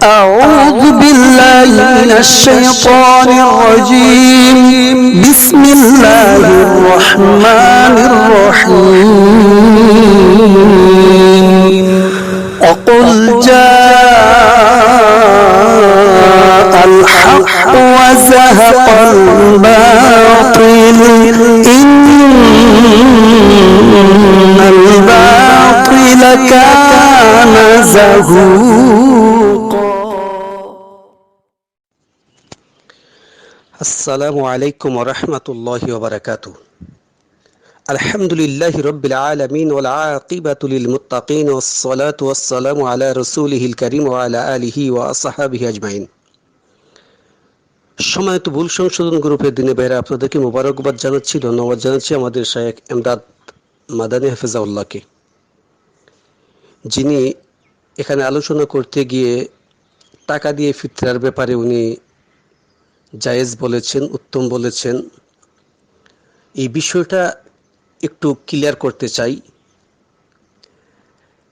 أعوذ بالله من الشيطان الرجيم. بسم الله الرحمن الرحيم. وقل جاء الحق وزهق الباطل إن الباطل كان زهوقا. আসসালামু আলাইকুম ওয়া রাহমাতুল্লাহি ওয়া বারাকাতুহু। আলহামদুলিল্লাহি রাব্বিল আলামিন ওয়াল আকিবাতু লিল মুত্তাকিন ওয়াস সালাতু ওয়াস সালামু আলা রাসূলিহিল কারীম ওয়া আলা আলিহি ওয়া আসহাবিহি আজমাইন। সম্মানিত ভুল সংশোধন গ্রুপের দিনে ভাইরা, আপনাদেরকে মোবারকবাদ জানাচ্ছি, ধন্যবাদ জানাচ্ছি আমাদের শায়েখ এমদাদ মাদানী হাফেজাউল্লাহকে, যিনি এখানে আলোচনা করতে গিয়ে টাকা দিয়ে ফিতরার ব্যাপারে উনি জায়েজ বলেছেন, উত্তম বলেছেন। এই বিষয়টা একটু ক্লিয়ার করতে চাই।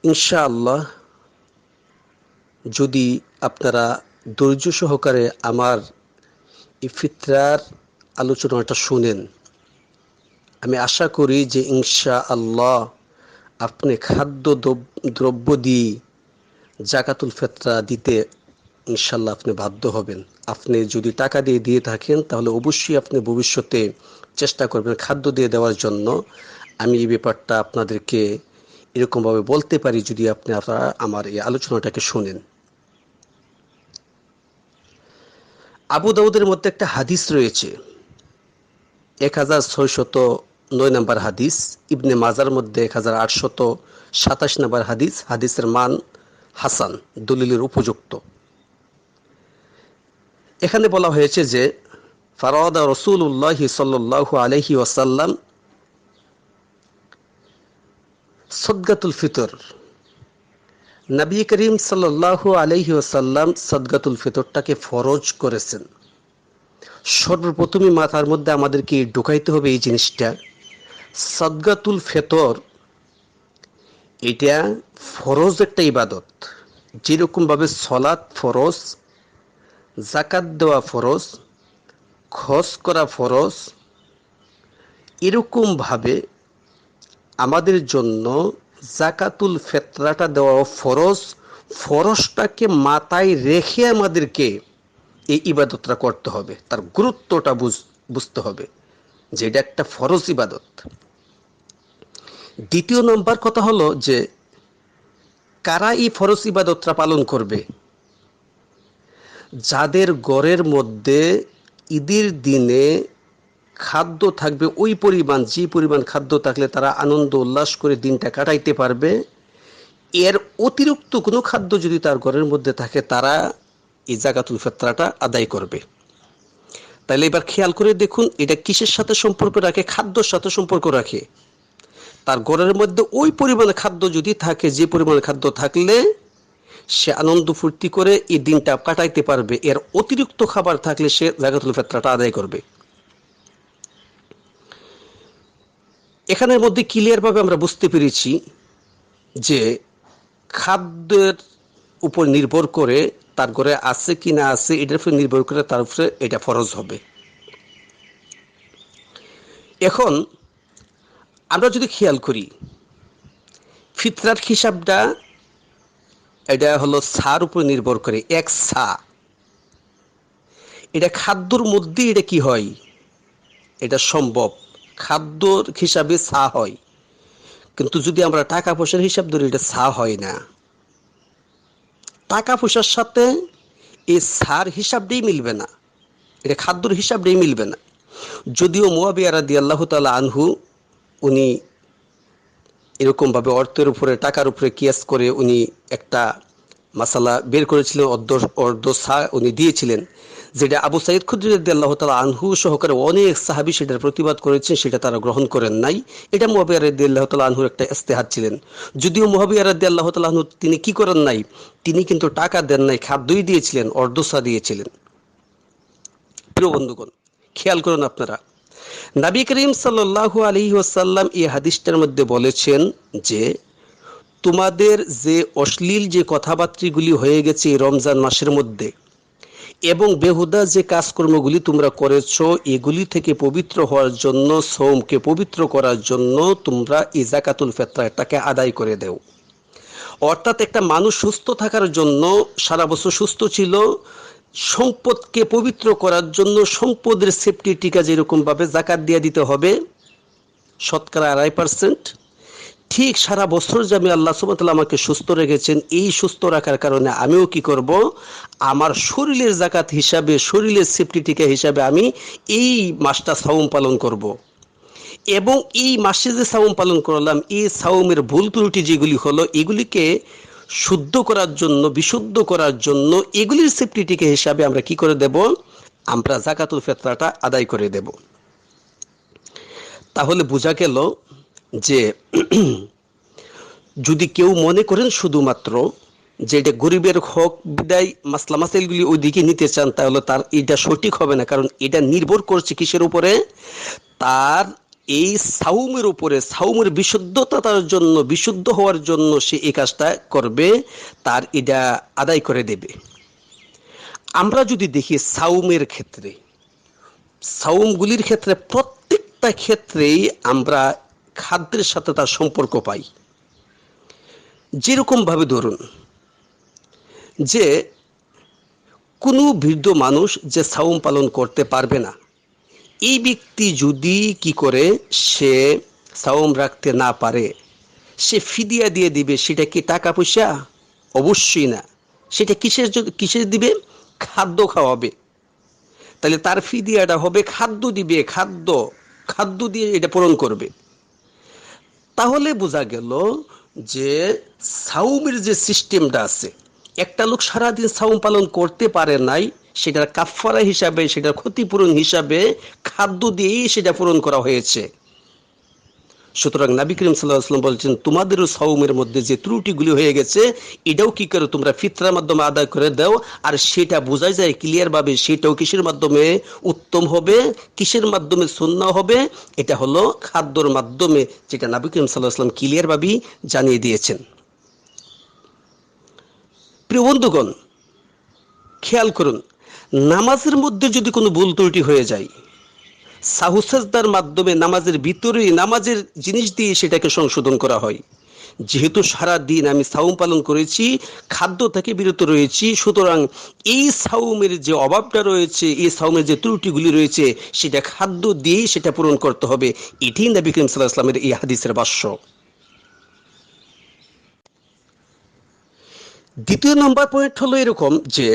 ইনশাআল্লাহ যদি আপনারা ধৈর্য সহকারে আমার এই ফিতরার আলোচনাটা শুনেন, আমি আশা করি যে ইনশাআল্লাহ আপনি খাদ্য দ্রব্য দিয়ে জাকাতুল ফিতরা দিতে ইনশাল্লাহ আপনি বাধ্য হবেন। আপনি যদি টাকা দিয়ে থাকেন তাহলে অবশ্যই আপনি ভবিষ্যতে চেষ্টা করবেন খাদ্য দিয়ে দেওয়ার জন্য। আমি এই ব্যাপারটা আপনাদেরকে এরকমভাবে বলতে পারি যদি আপনারা আমার এই আলোচনাটাকে শোনেন। আবু দাউদের মধ্যে একটা হাদিস রয়েছে, 1609 নম্বর হাদিস। ইবনে মাজার মধ্যে 1827 নম্বর হাদিস। হাদিসের মান হাসান, দলিলের উপযুক্ত। এখানে বলা হয়েছে যে ফারাদা রাসূলুল্লাহি সাল্লাল্লাহু আলাইহি ওয়াসাল্লাম সাদগাতুল ফিতর। নবী করিম সাল্লাল্লাহু আলাইহি ওয়াসাল্লাম সাদগাতুল ফিতরটাকে ফরজ করেছেন। সর্বপ্রথমে মাথার মধ্যে আমাদেরকে ঢুকাইতে হবে এই জিনিসটা, সাদগাতুল ফিতর এটা ফরজ একটা ইবাদত। যেরকমভাবে সলাৎ ফরজ, যাকাত দেওয়া ফরজ, খরচ করা ফরজ, এরকমভাবে আমাদের জন্য জাকাতুল ফিতরাটা দেওয়া ফরজ। ফরজটাকে মাথায় রেখে আমাদেরকে এই ইবাদতটা করতে হবে, তার গুরুত্বটা বুঝতে হবে যে এটা একটা ফরজ ইবাদত। দ্বিতীয় নম্বর কথা হলো যে কারা এই ফরজ ইবাদতটা পালন করবে। যাদের ঘরের মধ্যে ঈদের দিনে খাদ্য থাকবে ওই পরিমাণ, যে পরিমাণ খাদ্য থাকলে তারা আনন্দ উল্লাস করে দিনটা কাটাইতে পারবে, এর অতিরিক্ত কোনো খাদ্য যদি তার ঘরের মধ্যে থাকে তারা এই জাকাতুল ফিতরাটা আদায় করবে। তাহলে এবার খেয়াল করে দেখুন এটা কিসের সাথে সম্পর্ক রাখে? খাদ্যর সাথে সম্পর্ক রাখে। তার ঘরের মধ্যে ওই পরিমাণে খাদ্য যদি থাকে, যে পরিমাণে খাদ্য থাকলে সে আনন্দ ফুর্তি করে এই দিনটা কাটাইতে পারবে, এর অতিরিক্ত খাবার থাকলে সে জাকাতুল ফিতরাটা আদায় করবে। এখানের মধ্যে ক্লিয়ারভাবে আমরা বুঝতে পেরেছি যে খাদ্যের উপর নির্ভর করে, তার ঘরে আছে কি না আছে এটার উপর নির্ভর করে তার উপরে এটা ফরজ হবে। এখন আমরা যদি খেয়াল করি ফিতরার হিসাবটা, এটা হলো সার উপর নির্ভর করে। এক সা, এটা খাদ্যর মধ্যে এটা কি হয়, এটা সম্ভব খাদ্যর হিসাবে সা হয়, কিন্তু যদি আমরা টাকা পয়সার হিসাব ধরি এটা সা হয় না। টাকা পয়সার সাথে এই সার হিসাবটাই মিলবে না, এটা খাদ্যর হিসাবটাই মিলবে না। যদিও মুয়াবিয়া রাদিয়াল্লাহু তাআলা আনহু উনি এরকমভাবে অর্থের উপরে, টাকার উপরে কিয়াস করে উনি একটা মাসালা বের করেছিলেন, অর্ধ সা উনি দিয়েছিলেন, যেটা আবু সাঈদ খুদরি রাদিয়াল্লাহু তাআলা আনহু সহকারে অনেক সাহাবী সেটার প্রতিবাদ করেছেন, সেটা তারা গ্রহণ করেন নাই। এটা মুয়াবিয়া রাদিয়াল্লাহু তাআলা আনহুর একটা ইজতিহাদ ছিলেন। যদিও মুয়াবিয়া রাদিয়াল্লাহু তাআলা আনহু তিনি কি করেন নাই, তিনি কিন্তু টাকা দেন নাই, খাদ্যই দিয়েছিলেন, অর্ধ সা দিয়েছিলেন। প্রিয় বন্ধুগণ, খেয়াল করুন আপনারা, নবী করিম সাল্লাল্লাহু আলাইহি ওয়াসাল্লাম এই হাদিসটার মধ্যে বলেছেন যে তোমাদের যে অশ্লীল যে কথাবার্তাগুলি হয়ে গেছে এই রমজান মাসের মধ্যে এবং বেহুদা যে কাজকর্মগুলি তোমরা করেছো, এগুলি থেকে পবিত্র হওয়ার জন্য, সওমকে পবিত্র করার জন্য তোমরা এই যাকাতুল ফিতরটাকে আদায় করে দাও। অর্থাৎ একটা মানুষ সুস্থ থাকার জন্য, সারা বছর সুস্থ ছিল, সম্পদকে পবিত্র করার জন্য সম্পদের সেফটি টিকা যেরকমভাবে যাকাত দিয়ে দিতে হবে শতকরা 2.5%, ঠিক সারা বছর যে আমি আল্লাহ সুবহানাহু ওয়া তাআলা আমাকে সুস্থ রেখেছেন, এই সুস্থ রাখার কারণে আমিও কি করব, আমার শরীরের যাকাত হিসাবে, শরীরের সেফটি টিকা হিসাবে আমি এই মাসটা সাওম পালন করব। এবং এই মাসে যে সাওম পালন করলাম, এই সাওমের ভুল ত্রুটি যেগুলি হলো, এগুলিকে শুদ্ধ করার জন্য, বিশুদ্ধ করার জন্য, এগুলির সেফটি টিকা হিসাবে আমরা কি করে দেব, আমরা যাকাতুল ফিতরটা আদায় করে দেব। তাহলে বোঝা গেল যে যদি কেউ মনে করেন শুধুমাত্র যে এটা গরিবের হক বিদায় মাসলা মাসাইলগুলি ওই দিকে নিতে চান, তাহলে তার এটা সঠিক হবে না। কারণ এটা নির্ভর করছে কিসের উপরে, তার এই সাওমের উপরে। সাওমের বিশুদ্ধতার জন্য, বিশুদ্ধ হওয়ার জন্য সে এই কাজটা করবে, তার এটা আদায় করে দেবে। আমরা যদি দেখি সাওমের ক্ষেত্রে, সাওমগুলির ক্ষেত্রে প্রত্যেকটা ক্ষেত্রেই আমরা খাদ্যের সাথে তার সম্পর্ক পাই। যেরকমভাবে ধরুন যে কোনো বৃদ্ধ মানুষ যে সাওম পালন করতে পারবে না, এই ব্যক্তি যদি কি করে, সে সাওম রাখতে না পারে, সে ফিদিয়া দিয়ে দিবে। সেটা কি টাকা পয়সা? অবশ্যই না। সেটা কিসের দিবে? খাদ্য খাওয়াবে। তাহলে তার ফিদিয়াটা হবে খাদ্য দিবে, খাদ্য দিয়ে এটা পূরণ করবে। তাহলে বোঝা গেল যে সাওমের যে সিস্টেমটা আছে, একটা লোক সারাদিন সাওম পালন করতে পারে নাই, সেটার কাফফারা হিসাবে, সেটার ক্ষতিপূরণ হিসাবে খাদ্য দিয়েই সেটা পূরণ করা হয়েছে। সুতরাং নবী করিম সাল্লাল্লাহু আলাইহি ওয়াসাল্লাম বলছেন, তোমাদেরও সাওমের মধ্যে যে ত্রুটিগুলি হয়ে গেছে, এটাও কি করো, তোমরা ফিতরার মাধ্যমে আদায় করে দাও। আর সেটা বোঝা যায় ক্লিয়ার ভাবে, সেটাও কিসের মাধ্যমে উত্তম হবে, কিসের মাধ্যমে সুন্নাহ হবে, এটা হলো খাদ্যর মাধ্যমে, যেটা নবী করিম সাল্লাল্লাহু আলাইহি ওয়াসাল্লাম ক্লিয়ার ভাবে জানিয়ে দিয়েছেন। প্রিয় বন্ধুগণ, খেয়াল করুন, নামাজের মধ্যে যদি কোনো ভুল ত্রুটি হয়ে যায়, সাহু সাজদার মাধ্যমে নামাজের ভিতরে, নামাজের জিনিস দিয়ে সেটাকে সংশোধন করা হয়। যেহেতু সারা দিন আমি সাওম পালন করেছি, খাদ্য থেকে বিরত রয়েছি, সুতরাং এই সাওমের যে অভাবটা রয়েছে, এই সাওমের যে ত্রুটিগুলি রয়েছে, সেটা খাদ্য দিয়েই সেটা পূরণ করতে হবে। এটাই নবী করিম সাল্লাল্লাহু আলাইহি ওয়াসাল্লামের এই হাদিসের ভাষ্য। দ্বিতীয় নম্বর পয়েন্ট হলো এরকম যে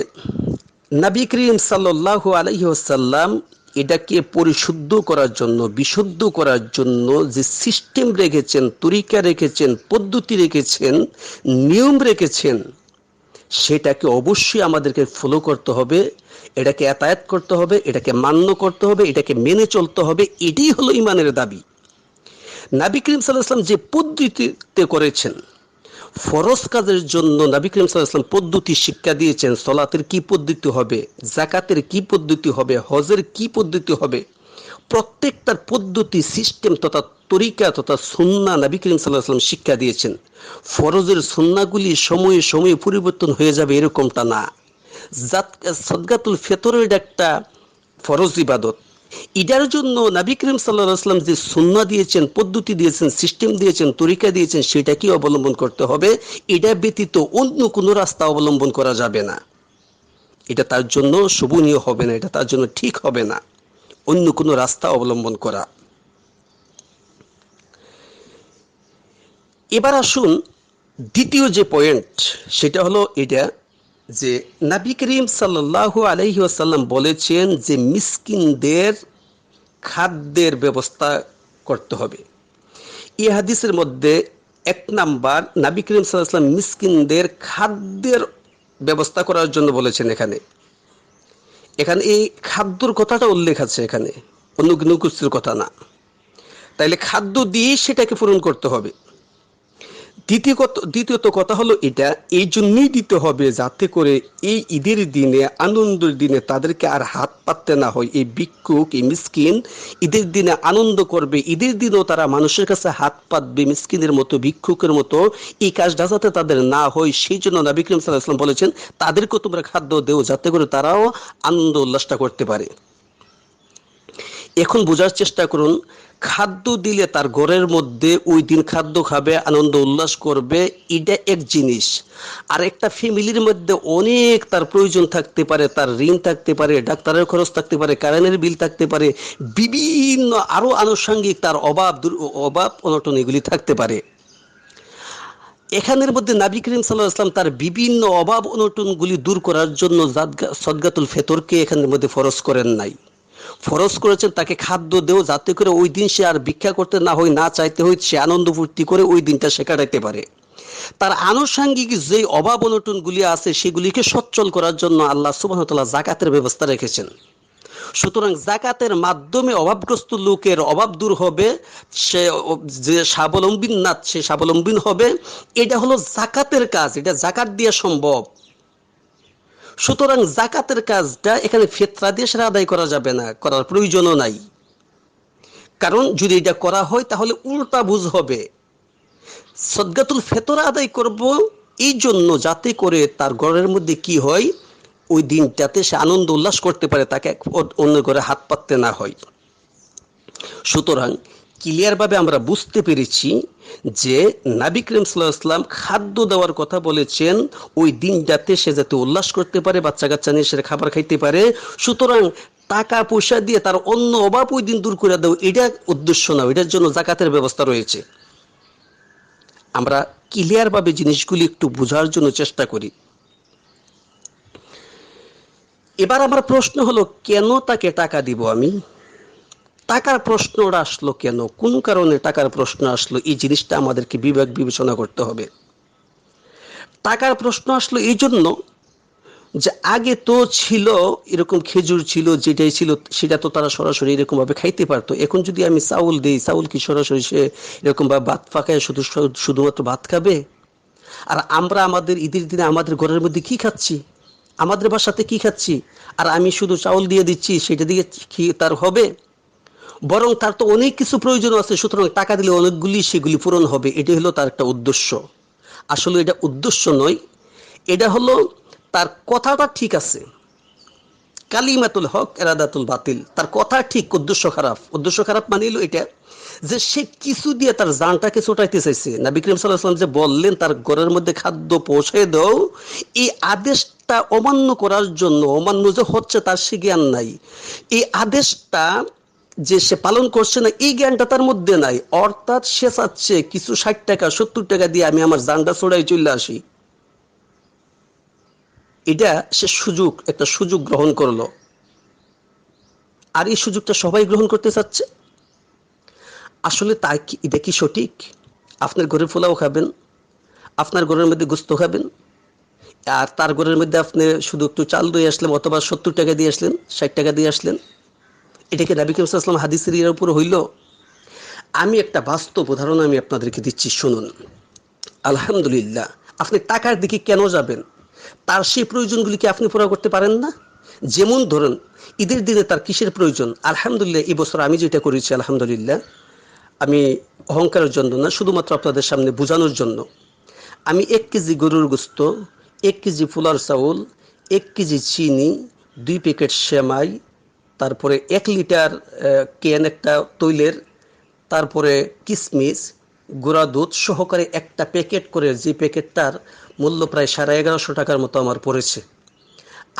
নবী করিম সাল্লাল্লাহু আলাইহি ওয়াসাল্লাম এটাকে পরিশুদ্ধ করার জন্য, বিশুদ্ধ করার জন্য যে সিস্টেম রেখেছেন, তরিকা রেখেছেন, পদ্ধতি রেখেছেন, নিয়ম রেখেছেন, সেটাকে অবশ্যই আমাদেরকে ফলো করতে হবে, এটাকে আতায়াত করতে হবে, এটাকে মান্য করতে হবে, এটাকে মেনে চলতে হবে। এটাই হলো ঈমানের দাবি। নবী করিম সাল্লাল্লাহু আলাইহি ওয়াসাল্লাম যে পদ্ধতিতে করেছেন, ফরজ কাজের জন্য নবী করিম সাল্লাল্লাহু আলাইহি ওয়াসাল্লাম পদ্ধতি শিক্ষা দিয়েছেন। সালাতের কি পদ্ধতি হবে, যাকাতের কি পদ্ধতি হবে, হজের কি পদ্ধতি হবে, প্রত্যেকটার পদ্ধতি, সিস্টেম তথা তরিকা তথা সুন্নাহ নবী করিম সাল্লাল্লাহু আলাইহি ওয়াসাল্লাম শিক্ষা দিয়েছেন। ফরজের সুন্নাহগুলি সময়ে সময়ে পরিবর্তন হয়ে যাবে এরকমটা না। সাদকাতুল ফিতরের একটা ফরজ ইবাদত, এটার জন্য নবী করিম সাল্লাল্লাহু আলাইহি ওয়াসাল্লাম যে সুন্নাহ দিয়েছেন, পদ্ধতি দিয়েছেন, সিস্টেম দিয়েছেন, তরিকা দিয়েছেন, সেটাকেই অবলম্বন করতে হবে। এটা ব্যতীত অন্য কোনো রাস্তা অবলম্বন করা যাবে না। এটা তার জন্য শোভনীয় হবে না, এটা তার জন্য ঠিক হবে না অন্য কোনো রাস্তা অবলম্বন করা। এবার আসুন দ্বিতীয় যে পয়েন্ট, সেটা হলো এটা যে নবী করিম সাল্লাল্লাহু আলাইহি ওয়াসাল্লাম বলেছেন যে মিসকিনদের খাদ্যের ব্যবস্থা করতে হবে। এই হাদিসের মধ্যে এক নাম্বার, নবী করিম সাল্লাল্লাহু আলাইহি ওয়াসাল্লাম মিসকিনদের খাদ্যের ব্যবস্থা করার জন্য বলেছেন। এখানে এই খাদ্যর কথাটা উল্লেখ আছে, এখানে অন্য কোনো কিছুর কথা না। তাইলে খাদ্য দিয়ে সেটাকে পূরণ করতে হবে। দ্বিতীয়ত কথা হলো এটা, এই জন্যই দিতে হবে যাতে করে এই ঈদের দিনে, আনন্দের দিনে তাদেরকে আর হাত পাততে না হয়। এই ভিক্ষুক, এই মিসকিন ঈদের দিনে আনন্দ করবে, ঈদের দিনেও তারা মানুষের কাছে হাত পাতবে মিসকিনের মতো, ভিক্ষুকের মতো, এই কাজটা যাতে তাদের না হয় সেই জন্য নবী করিম সাল্লাল্লাহু আলাইহি ওয়াসাল্লাম বলেছেন তাদেরকেও তোমরা খাদ্য দেও যাতে করে তারাও আনন্দ উল্লাসটা করতে পারে। এখন বোঝার চেষ্টা করুন, খাদ্য দিলে তার ঘরের মধ্যে ওই দিন খাদ্য খাবে, আনন্দ উল্লাস করবে, এটা এক জিনিস। আর একটা ফ্যামিলির মধ্যে অনেক তার প্রয়োজন থাকতে পারে, তার ঋণ থাকতে পারে, ডাক্তারের খরচ থাকতে পারে, কারেন্টের বিল থাকতে পারে, বিভিন্ন আরও আনুষঙ্গিক তার অভাব অনটন এগুলি থাকতে পারে। এখানের মধ্যে নবী করিম সাল্লাল্লাহু আলাইহি ওয়াসাল্লাম তার বিভিন্ন অভাব অনটনগুলি দূর করার জন্য সদকাতুল ফিতরকে এখানের মধ্যে ফরজ করেন নাই। ফরজ করেছেন তাকে খাদ্য দেও যাতে করে ওই দিন সে আর ভিক্ষা করতে না হয়, না চাইতে হয়, সে আনন্দ ফুর্তি করে ওই দিনটা সে কাটাইতে পারে। তার আনুষঙ্গিক যে অভাব অনটনগুলি আছে সেগুলিকে সচ্ছল করার জন্য আল্লাহ সুবহানাহু ওয়া তাআলা যাকাতের ব্যবস্থা রেখেছেন। সুতরাং যাকাতের মাধ্যমে অভাবগ্রস্ত লোকের অভাব দূর হবে, সে যে স্বাবলম্বী না সে স্বাবলম্বী হবে। এটা হলো যাকাতের কাজ, এটা যাকাত দিয়ে সম্ভব। সুতরাং যাকাতের কাজটা এখানে ফিতরা দিয়ে সেটা আদায় করা যাবে না, করার প্রয়োজনও নাই। কারণ যদি এটা করা হয় তাহলে উল্টা বুঝ হবে। সদকাতুল ফিতর আদায় করব এই জন্য যাতে করে তার ঘরের মধ্যে কি হয়, ওই দিনটাতে সে আনন্দ উল্লাস করতে পারে, তাকে অন্য করে হাত পাততে না হয়। সুতরাং ক্লিয়ারভাবে আমরা বুঝতে পেরেছি যে নবী করিম সাল্লাল্লাহু আলাইহি ওয়াসাল্লাম খাদ্য দেওয়ার কথা বলেছেন ওই দিনটাতে সে যাতে উল্লাস করতে পারে, বাচ্চা কাচ্চা নিয়ে সে খাবার খাইতে পারে। সুতরাং টাকা পয়সা দিয়ে তার অন্য অভাব ওই দিন দূর করে দেও এটা উদ্দেশ্য না, এটার জন্য যাকাতের ব্যবস্থা রয়েছে। আমরা ক্লিয়ারভাবে জিনিসগুলি একটু বোঝার জন্য চেষ্টা করি। এবার আমার প্রশ্ন হলো, কেন তাকে টাকা দিব আমি? টাকার প্রশ্নটা আসলো কেন, কোন কারণে টাকার প্রশ্ন আসলো, এই জিনিসটা আমাদেরকে বিবেক বিবেচনা করতে হবে। টাকার প্রশ্ন আসলো এই জন্য যে আগে তো ছিল এরকম খেজুর ছিল, যেটাই ছিল সেটা তো তারা সরাসরি এরকমভাবে খাইতে পারতো। এখন যদি আমি চাউল দিই, চাউল কি সরাসরি সে এরকমভাবে ভাত ফাঁকায় শুধুমাত্র ভাত খাবে? আর আমরা আমাদের ঈদের দিনে আমাদের ঘরের মধ্যে কি খাচ্ছি, আমাদের বাসাতে কি খাচ্ছি, আর আমি শুধু চাউল দিয়ে দিচ্ছি, সেটা দিয়ে কি তার হবে? বরং তার তো অনেক কিছু প্রয়োজন আছে, সুতরাং টাকা দিলে অনেকগুলি সেগুলি পূরণ হবে। এটি হলো তার একটা উদ্দেশ্য। আসলে এটা উদ্দেশ্য নয়, এটা হলো তার কথাটা ঠিক আছে, কালিমাতুল হক এরাদাতুল বাতিল, তার কথা ঠিক, উদ্দেশ্য খারাপ। উদ্দেশ্য খারাপ মানে হলো এটা যে সে কিছু দিয়ে তার জানটাকে ছোটাইতে চাইছে। নবী করিম সাল্লাল্লাহু আলাইহি ওয়াসাল্লাম যে বললেন তার ঘরের মধ্যে খাদ্য পৌঁছে দাও, এই আদেশটা অমান্য করার জন্য, অমান্য যে হচ্ছে তার সে জ্ঞান নাই। এই আদেশটা যে সে পালন করছে না এই জ্ঞানটা তার মধ্যে নাই। অর্থাৎ সে চাচ্ছে কিছু 60 টাকা 70 টাকা দিয়ে আমি আমার জানটা ছড়াই চলে আসি। এটা সে একটা সুযোগ গ্রহণ করলো। আর এই সুযোগটা সবাই গ্রহণ করতে চাচ্ছে। আসলে তাই কি, এটা কি সঠিক? আপনার ঘরে পোলাও খাবেন, আপনার ঘরের মধ্যে গোস্ত খাবেন, আর তার ঘরের মধ্যে আপনি শুধু একটু চাল দিয়ে আসলেন, অথবা 70 টাকা দিয়ে আসলেন, 60 টাকা দিয়ে আসলেন। এটা কি নবী করিম সাল্লাল্লাহু আলাইহি ওয়াসাল্লাম হাদিসের এর উপর হইল? আমি একটা বাস্তব উদাহরণ আমি আপনাদেরকে দিচ্ছি, শুনুন। আলহামদুলিল্লাহ, আপনি টাকার দিকে কেন যাবেন? তার সেই প্রয়োজনগুলিকে আপনি পুরো করতে পারেন না? যেমন ধরুন ঈদের দিনে তার কিসের প্রয়োজন? আলহামদুলিল্লাহ, এই বছর আমি যেটা করেছি, আলহামদুলিল্লাহ, আমি অহংকারের জন্য না, শুধুমাত্র আপনাদের সামনে বোঝানোর জন্য, আমি 1 কেজি গরুর গোস্ত, 1 কেজি ফুলার চাউল, 1 কেজি চিনি, 2 প্যাকেট সেমাই, তারপরে 1 লিটার ক্যান একটা তৈলের, তারপরে কিশমিশ, গুঁড়া দুধ সহকারে একটা প্যাকেট করে, যে প্যাকেটটার মূল্য প্রায় 1150 টাকার মতো আমার পড়েছে,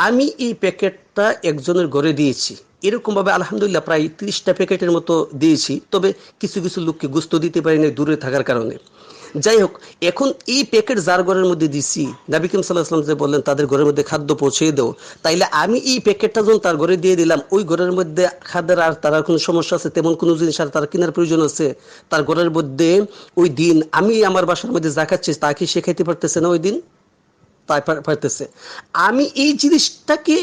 আমি এই প্যাকেটটা একজনের ঘরে দিয়েছি। এরকমভাবে আলহামদুলিল্লাহ প্রায় 30টা প্যাকেটের মতো দিয়েছি। তবে কিছু কিছু লোককে গোস্ত দিতে পারিনি দূরে থাকার কারণে। যাই হোক, এখন এই প্যাকেট যার ঘরের মধ্যে দিছি, নবী করিম সাল্লাল্লাহু আলাইহি ওয়াসাল্লাম যে বললেন তাদের ঘরের মধ্যে খাদ্য পৌঁছে দাও, তাইলে আমি এই প্যাকেটটা যখন তার ঘরে দিয়ে দিলাম, ওই ঘরের মধ্যে খাদ্যের আর তার কোনো সমস্যা আছে, তেমন কোনো জিনিস আর তার কেনার প্রয়োজন আছে? তার ঘরের মধ্যে ওই দিন আমি আমার বাসার মধ্যে যা খাচ্ছি তা কি সে খাইতে পারতেছে না ওই দিন? তাই পারতেছে। আমি এই জিনিসটাকে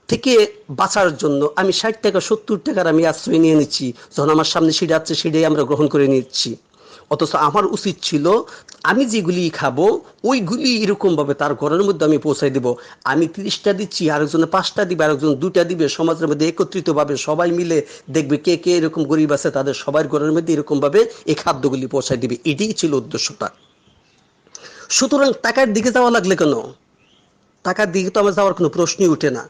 থেকে বাঁচার জন্য আমি 60 টাকা 70 টাকার আমি আশ্রয় নিয়ে নিচ্ছি, যখন আমার সামনে সেটা আছে সেটাই আমরা গ্রহণ করে নিচ্ছি। অথচ আমার উচিত ছিল আমি যেগুলি খাবো ওইগুলি এরকমভাবে তার ঘরের মধ্যে আমি পৌঁছাই দেব। আমি 30টা দিচ্ছি, আরেকজনে 5টা দিবে, আরেকজন 2টা দিবে, সমাজের মধ্যে একত্রিতভাবে সবাই মিলে দেখবে কে কে এরকম গরিব আছে তাদের সবার ঘরের মধ্যে এরকমভাবে এই খাদ্যগুলি পৌঁছাই দিবে। এটাই ছিল উদ্দেশ্যটা। সুতরাং টাকার দিকে যাওয়া লাগলে কেন? টাকার দিকে তো আমার যাওয়ার কোনো প্রশ্নই ওঠে না,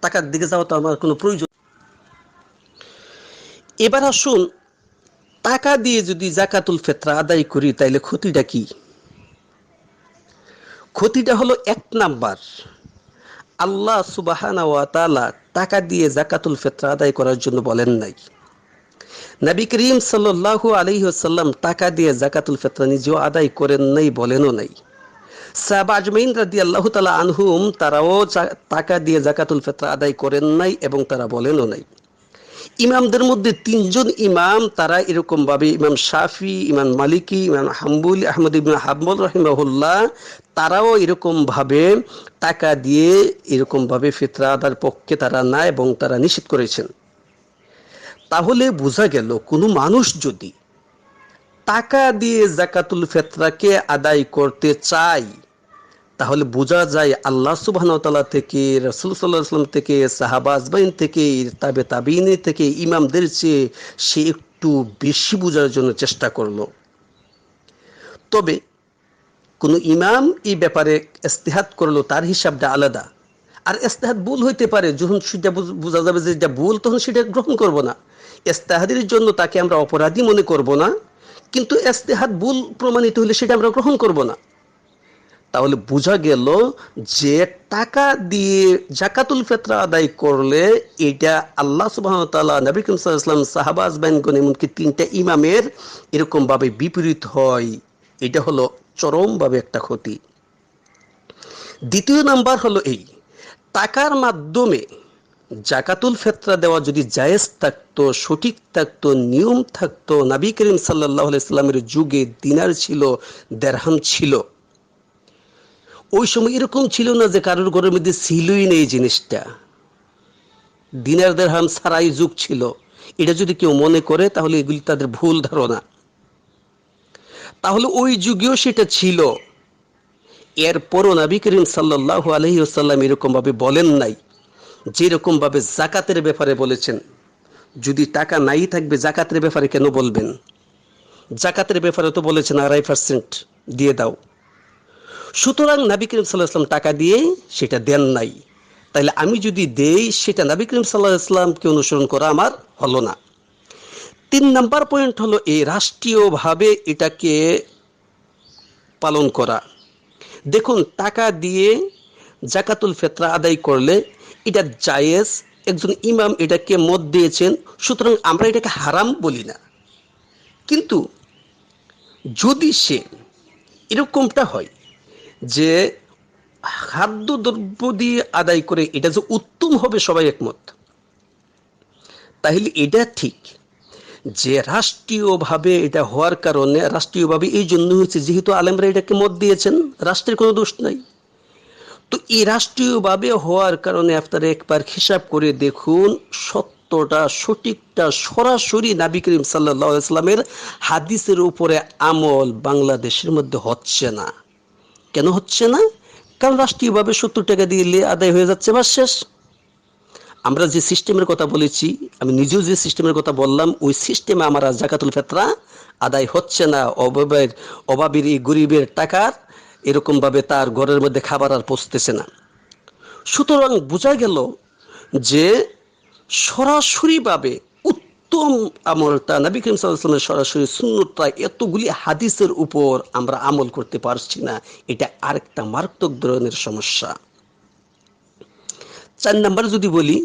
টাকার দিকে যাওয়া তো আমার কোনো প্রয়োজন। এবার আসুন, টাকা দিয়ে যদি জাকাতুল ফিতরা আদায় করি তাইলে ক্ষতিটা কি? ক্ষতিটা হলো, এক নাম্বার, আল্লাহ সুবহানাহু ওয়া তাআলা টাকা দিয়ে জাকাতুল ফিতরা আদায় করার জন্য বলেন নাই। নবী করিম সাল্লাল্লাহু আলাইহি ওয়াসাল্লাম টাকা দিয়ে জাকাতুল ফিতরা নিজেও আদায় করেন নাই, বলেনও নাই। সাহাবা আজমাইন রাদিয়াল্লাহু তাআলা আনহুম তারাও টাকা দিয়ে জাকাতুল ফিতরা আদায় করেন নাই এবং তারা বলেনও নাই। ইমামদের মধ্যে 3জন ইমাম তারা এরকম ভাবে, ইমাম শাফি, ইমাম মালিকি, ইমাম হাম্বলি, আহমদ ইবনে হাম্বল রাহিমাহুল্লাহ, তারাও এরকম ভাবে টাকা দিয়ে এরকম ভাবে ফিতরা আদার পক্ষে তারা না এবং তারা নিষেধ করেছেন। তাহলে বোঝা গেল কোনো মানুষ যদি টাকা দিয়ে জাকাতুল ফিতরাকে আদায় করতে চায় তাহলে বোঝা যায় আল্লাহ সুবহানাহু ওয়া তাআলা থেকে, রাসূল সাল্লাল্লাহু আলাইহি ওয়াসাল্লাম থেকে, সাহাবা আজমাইন থেকে, তাবেঈন থেকে, ইমামদের চেয়ে সে একটু বেশি বোঝার জন্য চেষ্টা করলো। তবে কোনো ইমাম এই ব্যাপারে ইজতিহাদ করলো, তার হিসাবটা আলাদা। আর ইজতিহাদ ভুল হইতে পারে, যখন সেটা বোঝা যাবে যে এটা ভুল, তখন সেটা গ্রহণ করব না। ইজতিহাদের জন্য তাকে আমরা অপরাধী মনে করব না, কিন্তু ইজতিহাদ ভুল প্রমাণিত হলে সেটা আমরা গ্রহণ করব না। তাহলে বোঝা গেল যে টাকা দিয়ে জাকাতুল ফিতরা আদায় করলে এটা আল্লাহ সুবহানাহু ওয়া তাআলা, নবী করিম সাল্লাল্লাহু আলাইহি ওয়াসাল্লাম, সাহাবা আজমাইনগণ, এমনকি 3টা ইমামের এরকম ভাবে বিপরীত হয়। এটা হলো চরমভাবে একটা ক্ষতি। দ্বিতীয় নাম্বার হলো এই, টাকার মাধ্যমে জাকাতুল ফিতরা দেওয়া যদি জায়েজ থাকতো, সঠিক থাকতো, নিয়ম থাকতো, নবী করিম সাল্লাল্লাহু আলাইহি সাল্লামের যুগে দিনার ছিল, দিরহাম ছিল। ওই সময় এরকম ছিল না যে কারোর ঘরের মধ্যে ছিলই নেই জিনিসটা, দিনার দিরহাম ছাড়াই যুগ ছিল। এটা যদি কেউ মনে করে তাহলে এগুলি তাদের ভুল ধারণা। তাহলে ওই যুগেও সেটা ছিল। এরপরও নবী করিম সাল্লাল্লাহু আলাইহি ওয়াসাল্লাম এরকম ভাবে বলেন নাই যেরকম ভাবে যাকাতের ব্যাপারে বলেছেন। যদি টাকা নাই থাকবে যাকাতের ব্যাপারে কেন বলবেন? যাকাতের ব্যাপারে তো বলেছেন 2.5% দিয়ে দাও। সুতরাং নবী করিম সাল্লাল্লাহু আলাইহি ওয়াসাল্লাম টাকা দিয়ে সেটা দেন নাই। তাইলে আমি যদি দেই সেটা নবী করিম সাল্লাল্লাহু আলাইহি ওয়াসাল্লামকে অনুসরণ করা আমার হলো না। 3 নাম্বার পয়েন্ট হলো এই, রাষ্ট্রীয়ভাবে এটাকে পালন করা। দেখুন, টাকা দিয়ে জাকাতুল ফিতরা আদায় করলে এটা জায়েজ, একজন ইমাম এটাকে মত দিয়েছেন, সুতরাং আমরা এটাকে হারাম বলি না। কিন্তু যদি সে এরকমটা হয় যে খাদ্যদ্রব্য দিয়ে আদায় করে এটা যে উত্তম হবে সবাই একমত, তাহলে এটা ঠিক যে রাষ্ট্রীয়ভাবে এটা হওয়ার কারণে, রাষ্ট্রীয়ভাবে এই জন্য হয়েছে যেহেতু আলেমরা এটাকে মত দিয়েছেন, রাষ্ট্রের কোনো দোষ নাই। তো এই রাষ্ট্রীয়ভাবে হওয়ার কারণে আপনারা একবার হিসাব করে দেখুন, সত্যটা, সঠিকটা সরাসরি নবী করিম সাল্লাল্লাহু আলাইহি ওয়াসাল্লামের হাদিসের উপরে আমল বাংলাদেশের মধ্যে হচ্ছে না। কেন হচ্ছে না? কারণ রাষ্ট্রীয়ভাবে 70 টাকা দিলে আদায় হয়ে যাচ্ছে, বা শেষ। আমরা যে সিস্টেমের কথা বলেছি, আমি নিজেও যে সিস্টেমের কথা বললাম, ওই সিস্টেমে আমার জাকাতুল ফিতরা আদায় হচ্ছে না। অভাবের এই গরিবের টাকার এরকমভাবে তার ঘরের মধ্যে খাবার আর পৌঁছতেছে না। সুতরাং বোঝা গেল যে সরাসরিভাবে উত্তম আমলটা, নবী করিম সাল্লাল্লাহু আলাইহি ওয়াসাল্লামের সরাসরি সুন্নতটা, এতগুলি হাদিসের উপর আমরা আমল করতে পারছি না। এটা আরেকটা মারাত্মক ধরনের সমস্যা। 4 নাম্বার যদি বলি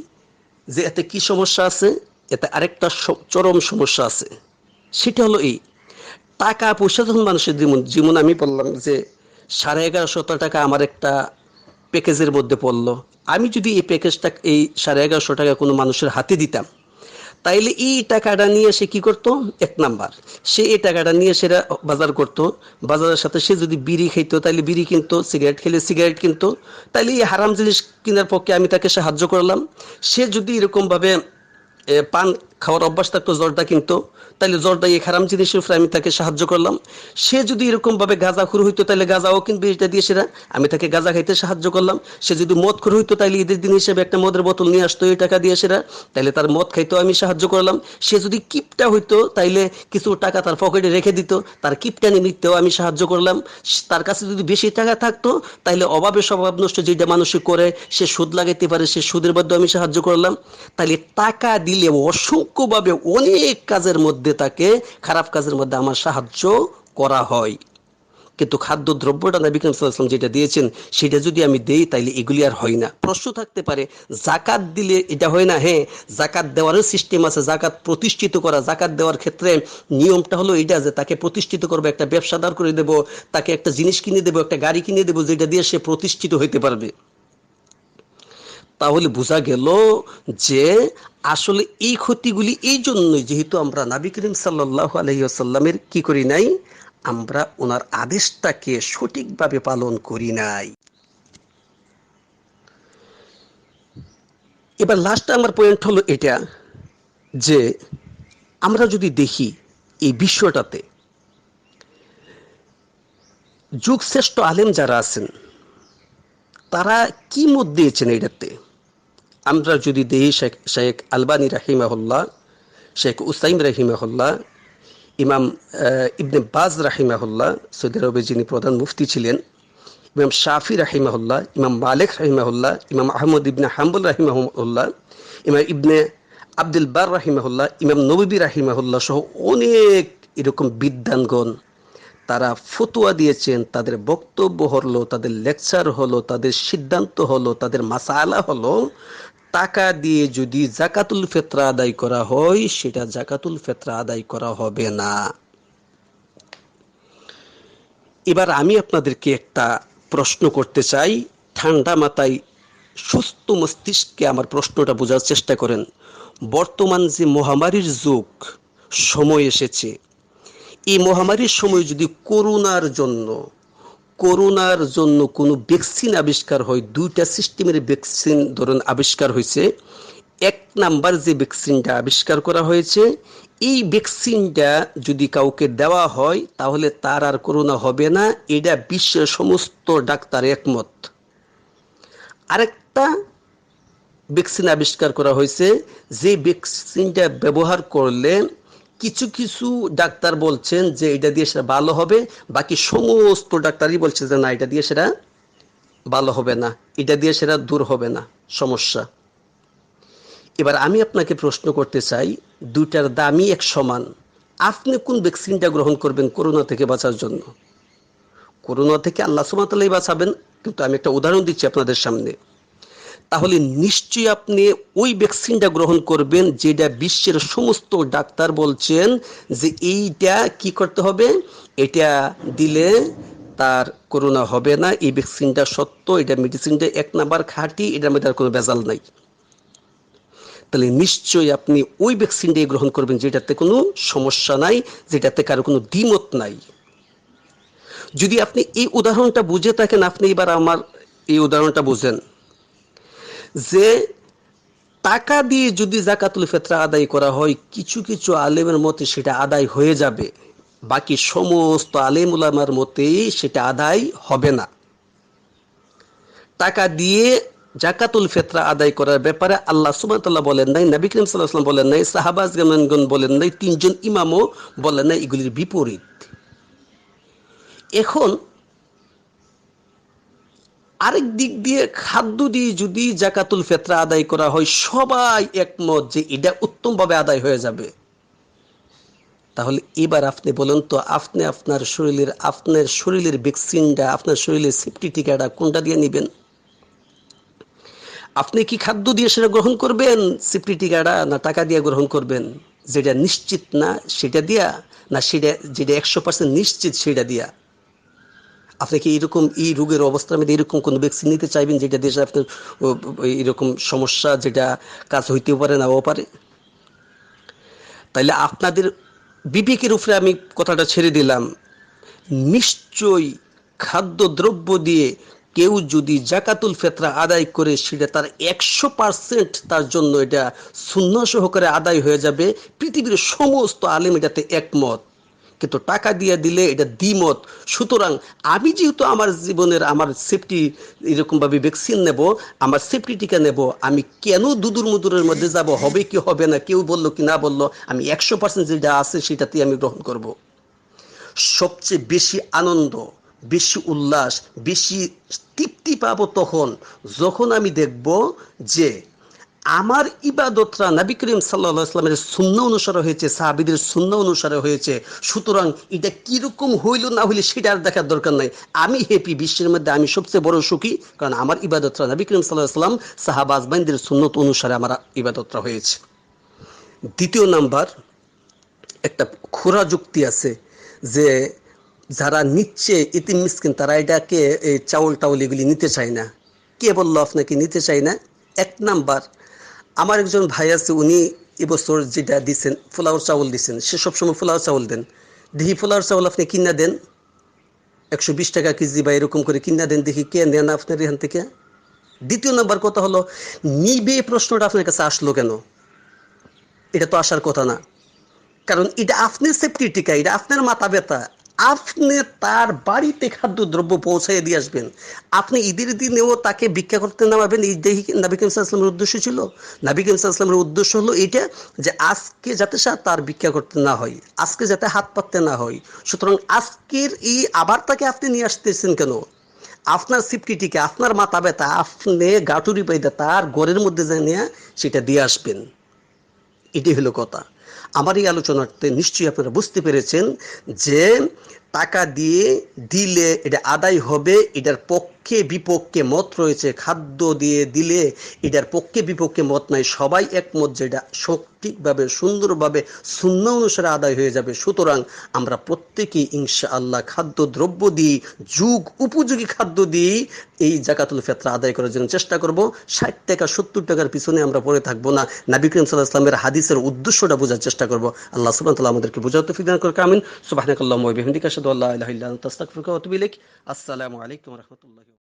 যে এতে কি সমস্যা আছে, এতে আরেকটা চরম সমস্যা আছে। সেটা হলো এই, টাকা পয়সা যখন মানুষের যেমন আমি বললাম যে 1150 টাকা আমার একটা প্যাকেজের মধ্যে পড়লো, আমি যদি এই প্যাকেজটা, এই 1150 টাকা কোনো মানুষের হাতে দিতাম, তাইলে এই টাকাটা নিয়ে সে কি করতো? 1 নাম্বার, সে এই টাকাটা নিয়ে সেটা বাজার করতো, বাজারের সাথে সে যদি বিড়ি খাইতো তাইলে বিড়ি কিনতো, সিগারেট খেলে সিগারেট কিনতো। তাইলে এই হারাম জিনিস কেনার পক্ষে আমি তাকে সাহায্য করলাম। সে যদি এরকমভাবে পান খাওয়ার অভ্যাস থাকতো জর্দা কিনতো, তাহলে জর্দা এই খারাম জিনিসের উপরে আমি তাকে সাহায্য করলাম। সে যদি এরকমভাবে গাঁজাখোর হইতো তাহলে গাঁজাও কিনবে, এটা দিয়ে সেরা আমি তাকে গাঁজা খাইতে সাহায্য করলাম। সে যদি মদখোর হইতো তাহলে ঈদের দিন হিসেবে একটা মদের বোতল নিয়ে আসতো এই টাকা দিয়ে সেরা, তাহলে তার মদ খাইতেও আমি সাহায্য করলাম। সে যদি কিপটা হইতো তাইলে কিছু টাকা তার পকেটে রেখে দিত, তার কিপটা নিমিত্তেও আমি সাহায্য করলাম। তার কাছে যদি বেশি টাকা থাকতো তাইলে অভাবে স্বভাব নষ্ট যেটা মানুষে করে, সে সুদ লাগাইতে পারে, সে সুদের মধ্যে আমি সাহায্য করলাম। তাইলে টাকা দিলে অসংখ্যভাবে অনেক কাজের মধ্যে তাকে, খারাপ কাজের মধ্যে আমার সাহায্য করা হয়। কিন্তু খাদ্য দ্রব্যটা নবী করিম সাল্লাল্লাহু আলাইহি ওয়াসাল্লাম যেটা দিয়েছেন সেটা যদি আমি দেই তাইলে এগুলি আর হয় না। প্রশ্ন থাকতে পারে জাকাত দিলে এটা হয় না? হ্যাঁ, জাকাত দেওয়ারও সিস্টেম আছে। জাকাত প্রতিষ্ঠিত করা, জাকাত দেওয়ার ক্ষেত্রে নিয়মটা হলো এটা যে তাকে প্রতিষ্ঠিত করবো, একটা ব্যবসা দাঁড় করে দেবো, তাকে একটা জিনিস কিনে দেবো, একটা গাড়ি কিনে দেবো, যেটা দিয়ে সে প্রতিষ্ঠিত হইতে পারবে। তাহলে বোঝা গেল যে আসলে এই ক্ষতিগুলি এই জন্যই, যেহেতু আমরা নবী করিম সাল্লাল্লাহু আলাইহি ওয়াসাল্লামের কি করি নাই, আমরা ওনার আদেশটাকে সঠিকভাবে পালন করি নাই। এবার লাস্ট আমার পয়েন্ট হলো এটা যে আমরা যদি দেখি এই বিশ্বটাতে যুগশ্রেষ্ঠ আলেম যারা আছেন তারা কি মত দিয়েছেন এটাতে। আমরা যদি দেখি শেখ আলবানী রাহিমাহুল্লাহ, শেখ উসাইম রাহিমাহুল্লাহ, ইমাম ইবনে বাজ রাহিমাহুল্লাহ, সৌদি আরবে যিনি প্রধান মুফতি ছিলেন, ইমাম শাফি রাহিমাহুল্লাহ, ইমাম মালিক রাহিমাহুল্লাহ, ইমাম আহমদ ইবনে হাম্বল রাহিমাহুল্লাহ, ইমাম ইবনে আব্দুল বার রাহিমাহুল্লাহ, ইমাম নববী রাহিমাহুল্লাহ সহ অনেক এরকম বিদ্বানগণ তারা ফতোয়া দিয়েছেন। তাদের বক্তব্য হলো, তাদের লেকচার হলো, তাদের সিদ্ধান্ত হলো, তাদের মাসালা হলো, টাকা দিয়ে যদি জাকাতুল ফিতরা আদায় করা হয় সেটা জাকাতুল ফিতরা আদায় করা হবে না। এবার আমি আপনাদেরকে একটা প্রশ্ন করতে চাই, ঠান্ডা মাথায় সুস্থ মস্তিষ্কে আমার প্রশ্নটা বোঝার চেষ্টা করেন। বর্তমান যে মহামারীর যুগ সময় এসেছে, এই মহামারীর সময় যদি করোনার জন্য কোনো ভ্যাকসিন আবিষ্কার হয়, দুইটা সিস্টেমের ভ্যাকসিন ধরুন আবিষ্কার হয়েছে। এক নাম্বার যে ভ্যাকসিনটা আবিষ্কার করা হয়েছে, এই ভ্যাকসিনটা যদি কাউকে দেওয়া হয় তাহলে তার আর করোনা হবে না, এটা বিশ্বের সমস্ত ডাক্তার একমত। আরেকটা ভ্যাকসিন আবিষ্কার করা হয়েছে, যে ভ্যাকসিনটা ব্যবহার করলে কিছু কিছু ডাক্তার বলছেন যে এটা দিয়ে সেটা ভালো হবে, বাকি সমস্ত ডাক্তারই বলছে যে না, এটা দিয়ে সেটা ভালো হবে না, এটা দিয়ে সেটা দূর হবে না সমস্যা। এবার আমি আপনাকে প্রশ্ন করতে চাই, দুইটার দামই এক সমান, আপনি কোন ভ্যাকসিনটা গ্রহণ করবেন করোনা থেকে বাঁচার জন্য? করোনা থেকে আল্লাহ সুবহানাহু ওয়া তাআলাই বাঁচাবেন, কিন্তু আমি একটা উদাহরণ দিচ্ছি আপনাদের সামনে। তাহলে নিশ্চয়ই আপনি ওই ভ্যাকসিনটা গ্রহণ করবেন যেটা বিশ্বের সমস্ত ডাক্তার বলছেন যে এইটা কি করতে হবে, এটা দিলে তার করোনা হবে না, এই ভ্যাকসিনটা সত্য, এটা মেডিসিনটা এক নাম্বার খাঁটি, এটার মধ্যে আর কোনো ভেজাল নাই। তাহলে নিশ্চয়ই আপনি ওই ভ্যাকসিনটাই গ্রহণ করবেন যেটাতে কোনো সমস্যা নাই, যেটাতে কারো কোনো দ্বিমত নাই। যদি আপনি এই উদাহরণটা বুঝে থাকেন, আপনি এবার আমার এই উদাহরণটা বুঝেন যে টাকা দিয়ে যদি জাকাতুল ফিতরা আদায় করা হয়, কিছু কিছু আলেমের মতে সেটা আদায় হয়ে যাবে, বাকি সমস্ত আলেম উলামার মতেই সেটা আদায় হবে না। টাকা দিয়ে জাকাতুল ফিতরা আদায় করার ব্যাপারে আল্লাহ সুবহানাহু ওয়া তাআলা বলেন নাই, নবী করিম সাল্লাল্লাহু আলাইহি ওয়াসাল্লাম বলেন নাই, সাহাবাগণ বলেন নাই, তিনজন ইমামও বলেন নাই, এগুলির বিপরীত। এখন আরেক দিক দিয়ে খাদ্য দিয়ে যদি জাকাতুল ফিতরা আদায় করা হয়, সবাই একমত যে এটা উত্তমভাবে আদায় হয়ে যাবে। তাহলে এবার আপনি বলেন তো, আপনি আপনার শরীরের ভ্যাকসিনটা, আপনার শরীরের সেফটি টিকাটা কোনটা দিয়ে নেবেন? আপনি কি খাদ্য দিয়ে সেটা গ্রহণ করবেন সেফটি টিকাটা, না টাকা দিয়ে গ্রহণ করবেন যেটা নিশ্চিত না সেটা দিয়া, না সেটা যেটা 100% নিশ্চিত সেটা দিয়া? আপনি কি এরকম এই রোগের অবস্থার মধ্যে এরকম কোনো ভ্যাকসিন নিতে চাইবেন যেটা দেশে আপনার এরকম সমস্যা যেটা কাজ হইতেও পারে নাও পারে? তাইলে আপনাদের বিবেকের উপরে আমি কথাটা ছেড়ে দিলাম। নিশ্চয়ই খাদ্যদ্রব্য দিয়ে কেউ যদি জাকাতুল ফিতরা আদায় করে সেটা তার 100% তার জন্য এটা সুন্নাহ সহকারে আদায় হয়ে যাবে। পৃথিবীর সমস্ত আলেম এটাতে একমত, কিন্তু টাকা দিয়ে দিলে এটা দ্বিমত। সুতরাং আমি যেহেতু আমার জীবনের আমার সেফটি এরকমভাবে ভ্যাকসিন নেব, আমার সেফটি টিকা নেব, আমি কেন দুদুর মুদুরের মধ্যে যাব, হবে কি হবে না, কেউ বললো কি না বললো, আমি 100% যেটা আছে সেটাতেই আমি গ্রহণ করব। সবচেয়ে বেশি আনন্দ, বেশি উল্লাস, বেশি তৃপ্তি পাবো তখন যখন আমি দেখব যে আমার ইবাদতরা নবী করিম সাল্লাল্লাহু আলাইহি ওয়াসাল্লামের সুন্নাহ অনুসারে হয়েছে, সাহাবীদের সুন্নাহ অনুসারে হয়েছে। সুতরাং এটা কিরকম হইল না হইলে সেটা আর দেখার দরকার নাই। আমি হ্যাপি, বিশ্বের মধ্যে আমি সবচেয়ে বড় সুখী, কারণ আমার ইবাদতরা নবী করিম সাল্লাল্লাহু আলাইহি ওয়াসাল্লাম সাহাবা আজমাইনদের সুন্নত অনুসারে আমার ইবাদতরা হয়েছে। দ্বিতীয় নাম্বার, একটা খোরা যুক্তি আছে যে যারা নিচ্ছে ইতিম মিসকিন তারা এটাকে এই চাউল টাউল এগুলি নিতে চায় না। কে বললো আপনাকে নিতে চায় না? এক নাম্বার, আমার একজন ভাই আছে, উনি এবছর যেটা দিচ্ছেন পোলাওর চাউল দিচ্ছেন, সে সবসময় পোলাও চাউল দেন। দেখি পোলাওর চাউল আপনি কিনা দেন 120 টাকা কেজি বা এরকম করে কিনা দেন, দেখি কে নেন আপনার এখান থেকে। দ্বিতীয় নাম্বার কথা হলো, নিবে প্রশ্নটা আপনার কাছে আসলো কেন? এটা তো আসার কথা না, কারণ এটা আপনার সেফটি টিকা, এটা আপনার মাথা ব্যথা। আপনি তার বাড়িতে খাদ্যদ্রব্য পৌঁছাই দিয়ে আসবেন। আপনি ঈদের দিনেও তাকে ভিক্ষা করতে নামাবেন, এই দেখি নবী করিম সাল্লাল্লাহু আলাইহি ওয়াসাল্লামের উদ্দেশ্য ছিল। নবী করিম সাল্লাল্লাহু আলাইহি ওয়াসাল্লামের উদ্দেশ্য হলো এটা যে আজকে যাতে তার ভিক্ষা করতে না হয়, আজকে যাতে হাত পাততে না হয়। সুতরাং আজকের এই আবার তাকে আপনি নিয়ে আসতেছেন কেন? আপনার সেফটি টিকা, আপনার মাথা ব্যথা, আপনি গাটুরি পাইদা তার ঘরের মধ্যে নিয়ে সেটা দিয়ে আসবেন। এটি হলো কথা। আমার এই আলোচনাতে নিশ্চয়ই আপনারা বুঝতে পেরেছেন যে টাকা দিয়ে দিলে এটা আদায় হবে, এটার পক্ষে বিপক্ষে মত রয়েছে। খাদ্য দিয়ে দিলে এটার পক্ষে বিপক্ষে মত নাই, সবাই একমত যে এটা সঠিকভাবে সুন্দরভাবে সুন্নাহ অনুসারে আদায় হয়ে যাবে। সুতরাং আমরা প্রত্যেকেই ইনশাআল্লাহ খাদ্যদ্রব্য দিয়ে, যুগ উপযোগী খাদ্য দিয়ে এই জাকাতুল ফিতরা আদায় করার জন্য চেষ্টা করব। 60 টাকা 70 টাকার পিছনে আমরা পড়ে থাকবো না। নবী করিম সাল্লাল্লাহু আলাইহি ওয়াসাল্লামের হাদিসের উদ্দেশ্যটা বোঝার চেষ্টা করব। আল্লাহ সুবহানাহু ওয়া তাআলা আমাদেরকে বোঝার তৌফিক দান করুন। আমিন। সুবহানাকাল্লাহুম্মা ওয়া বিহামদিকা আশহাদু আল্লা ইলাহা ইল্লা আনতা আস্তাগফিরুকা ওয়া আতুবু ইলাইক। আসসালামু আলাইকুম ওয়া রাহমাতুল্লাহি।